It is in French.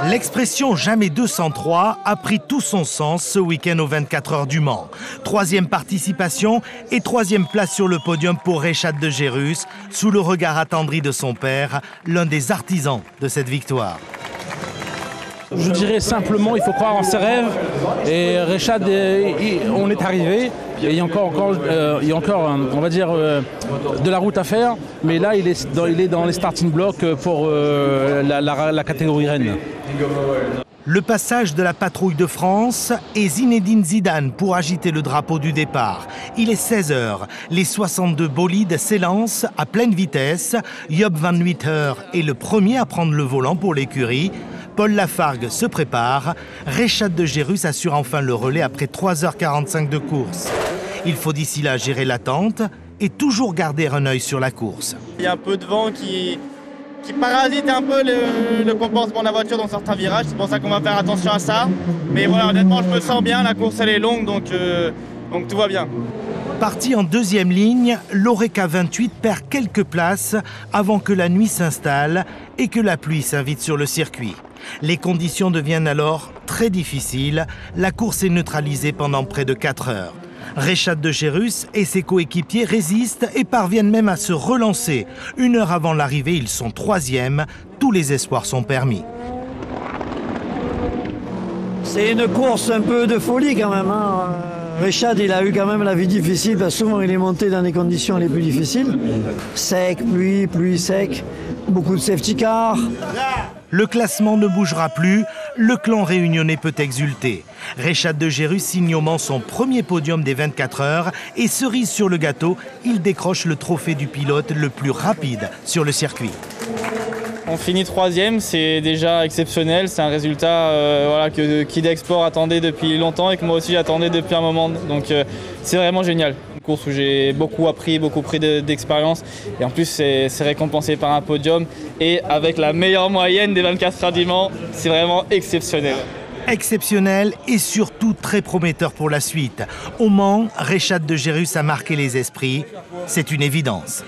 L'expression « jamais 203 » a pris tout son sens ce week-end aux 24 heures du Mans. 3e participation et 3e place sur le podium pour Rechad de Gerus, sous le regard attendri de son père, l'un des artisans de cette victoire. Je dirais simplement, il faut croire en ses rêves. Et Rechad, on est arrivé. Il y a encore on va dire, de la route à faire. Mais là, il est dans les starting blocks pour la catégorie reine. Le passage de la patrouille de France et Zinedine Zidane pour agiter le drapeau du départ. Il est 16h. Les 62 bolides s'élancent à pleine vitesse. Job van Nuiter est le premier à prendre le volant pour l'écurie. Paul Lafargue se prépare. Rechad de Gerus assure enfin le relais après 3h45 de course. Il faut d'ici là gérer l'attente et toujours garder un œil sur la course. Il y a un peu de vent qui parasite un peu le comportement de la voiture dans certains virages. C'est pour ça qu'on va faire attention à ça. Mais voilà, honnêtement, je me sens bien. La course, elle est longue, donc tout va bien. Parti en 2e ligne, l'Oreca 28 perd quelques places avant que la nuit s'installe et que la pluie s'invite sur le circuit. Les conditions deviennent alors très difficiles. La course est neutralisée pendant près de 4 heures. Rechad de Gerus et ses coéquipiers résistent et parviennent même à se relancer. 1 heure avant l'arrivée, ils sont 3e. Tous les espoirs sont permis. C'est une course un peu de folie quand même. Rechad, il a eu quand même la vie difficile parce que souvent il est monté dans les conditions les plus difficiles. Sec, pluie sec, beaucoup de safety cars. Le classement ne bougera plus, le clan réunionnais peut exulter. Rechad de Gerus signe au Mans son premier podium des 24 heures et cerise sur le gâteau, il décroche le trophée du pilote le plus rapide sur le circuit. On finit 3e, c'est déjà exceptionnel. C'est un résultat que Kid Export attendait depuis longtemps et que moi aussi j'attendais depuis un moment. Donc c'est vraiment génial. Une course où j'ai beaucoup appris, beaucoup pris d'expérience. Et en plus, c'est récompensé par un podium. Et avec la meilleure moyenne des 24 heures du Mans, c'est vraiment exceptionnel. Exceptionnel et surtout très prometteur pour la suite. Au Mans, Rechad de Gerus a marqué les esprits. C'est une évidence.